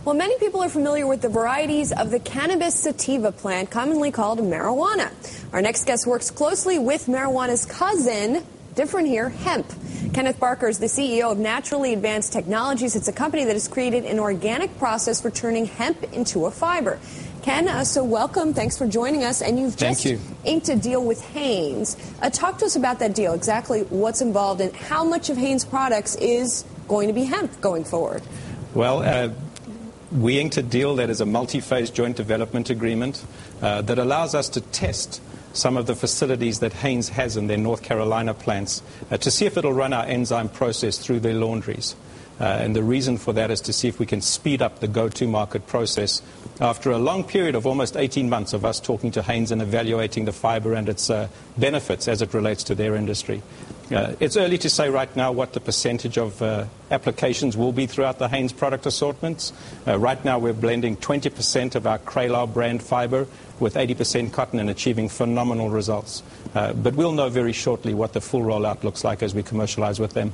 Well, many people are familiar with the varieties of the cannabis sativa plant, commonly called marijuana. Our next guest works closely with marijuana's cousin, different here, hemp. Kenneth Barker is the CEO of Naturally Advanced Technologies. It's a company that has created an organic process for turning hemp into a fiber. Ken, so welcome. Thanks for joining us. And you've just inked a deal with Hanes. Talk to us about that deal, exactly what's involved and how much of Hanes products is going to be hemp going forward. Well, we inked a deal that is a multi-phase joint development agreement that allows us to test some of the facilities that Hanes has in their North Carolina plants to see if it'll run our enzyme process through their laundries. And the reason for that is to see if we can speed up the go-to-market process after a long period of almost 18 months of us talking to Hanes and evaluating the fiber and its benefits as it relates to their industry. It's early to say right now what the percentage of applications will be throughout the Hanes product assortments. Right now we're blending 20% of our Kralar brand fiber with 80% cotton and achieving phenomenal results. But we'll know very shortly what the full rollout looks like as we commercialize with them.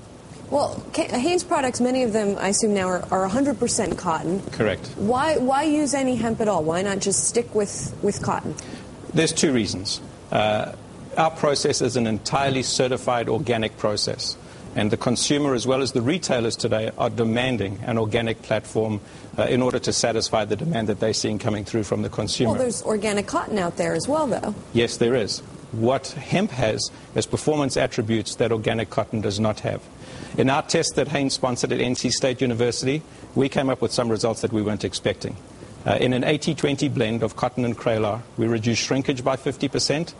Well, Hanes products, many of them, I assume now, are 100% cotton. Correct. Why use any hemp at all? Why not just stick with cotton? There's two reasons. Our process is an entirely certified organic process. And the consumer as well as the retailers today are demanding an organic platform in order to satisfy the demand that they're seeing coming through from the consumer. Well, there's organic cotton out there as well, though. Yes, there is. What hemp has is performance attributes that organic cotton does not have. In our test that Hanes sponsored at NC State University, we came up with some results that we weren't expecting. In an 80-20 blend of cotton and Kralar, we reduced shrinkage by 50%,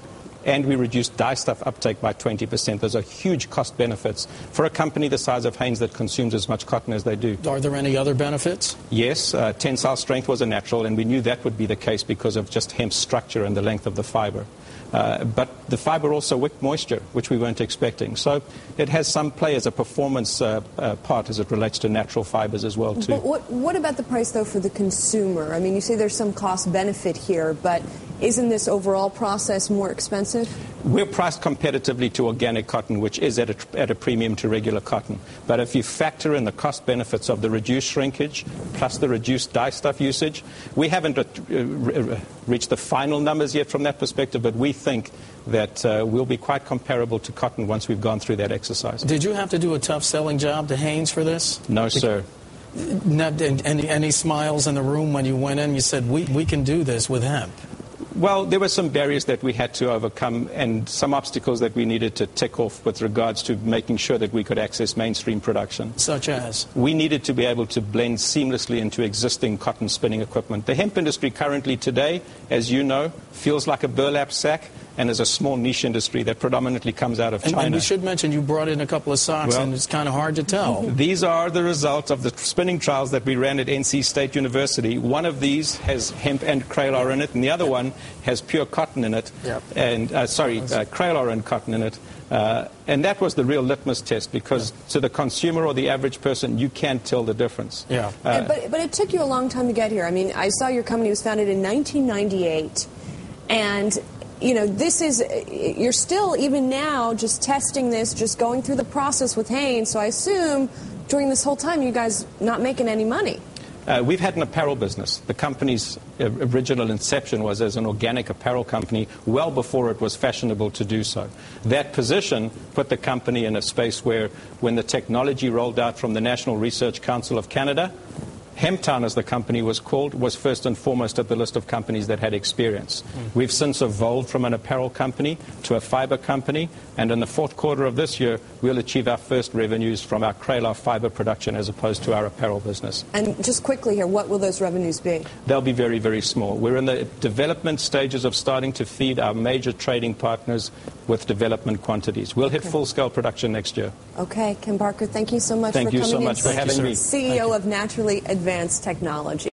and we reduced dye stuff uptake by 20%. Those are huge cost benefits for a company the size of Hanes that consumes as much cotton as they do. Are there any other benefits? Yes, tensile strength was a natural, and we knew that would be the case because of just hemp's structure and the length of the fiber. But the fiber also wicked moisture, which we weren't expecting. So it has some play as a performance part as it relates to natural fibers as well, too. But what about the price, though, for the consumer? I mean, you say there's some cost benefit here, but isn't this overall process more expensive? We're priced competitively to organic cotton, which is at a premium to regular cotton. But if you factor in the cost benefits of the reduced shrinkage plus the reduced dye stuff usage, we haven't reached the final numbers yet from that perspective, but we think that we'll be quite comparable to cotton once we've gone through that exercise. Did you have to do a tough selling job to Hanes for this? No, sir. Not any smiles in the room when you went in? You said, we can do this with hemp. Well, there were some barriers that we had to overcome and some obstacles that we needed to tick off with regards to making sure that we could access mainstream production. Such as? We needed to be able to blend seamlessly into existing cotton spinning equipment. The hemp industry currently today, as you know, feels like a burlap sack and is a small niche industry that predominantly comes out of China. And we should mention you brought in a couple of socks, and it's kind of hard to tell. These are the results of the spinning trials that we ran at NC State University. One of these has hemp and Kralar in it, and the other one has pure cotton in it, and Kralar and cotton in it. And that was the real litmus test, because to the consumer or the average person, you can't tell the difference. But it took you a long time to get here. I mean, I saw your company was founded in 1998, and you know, you're still, even now, just testing this, just going through the process with Hanes. So I assume during this whole time, you guys not making any money. We've had an apparel business. The company's original inception was as an organic apparel company well before it was fashionable to do so. That position put the company in a space where, when the technology rolled out from the National Research Council of Canada, Hemptown, as the company was called, was first and foremost at the list of companies that had experience. We've since evolved from an apparel company to a fiber company, and in the fourth quarter of this year, we'll achieve our first revenues from our Kralar fiber production as opposed to our apparel business. And just quickly here, what will those revenues be? They'll be very, very small. We're in the development stages of starting to feed our major trading partners with development quantities. We'll hit full-scale production next year. Okay, Ken Barker, thank you so much for coming in. Thank you so much for having me. CEO of Naturally Advanced Technology.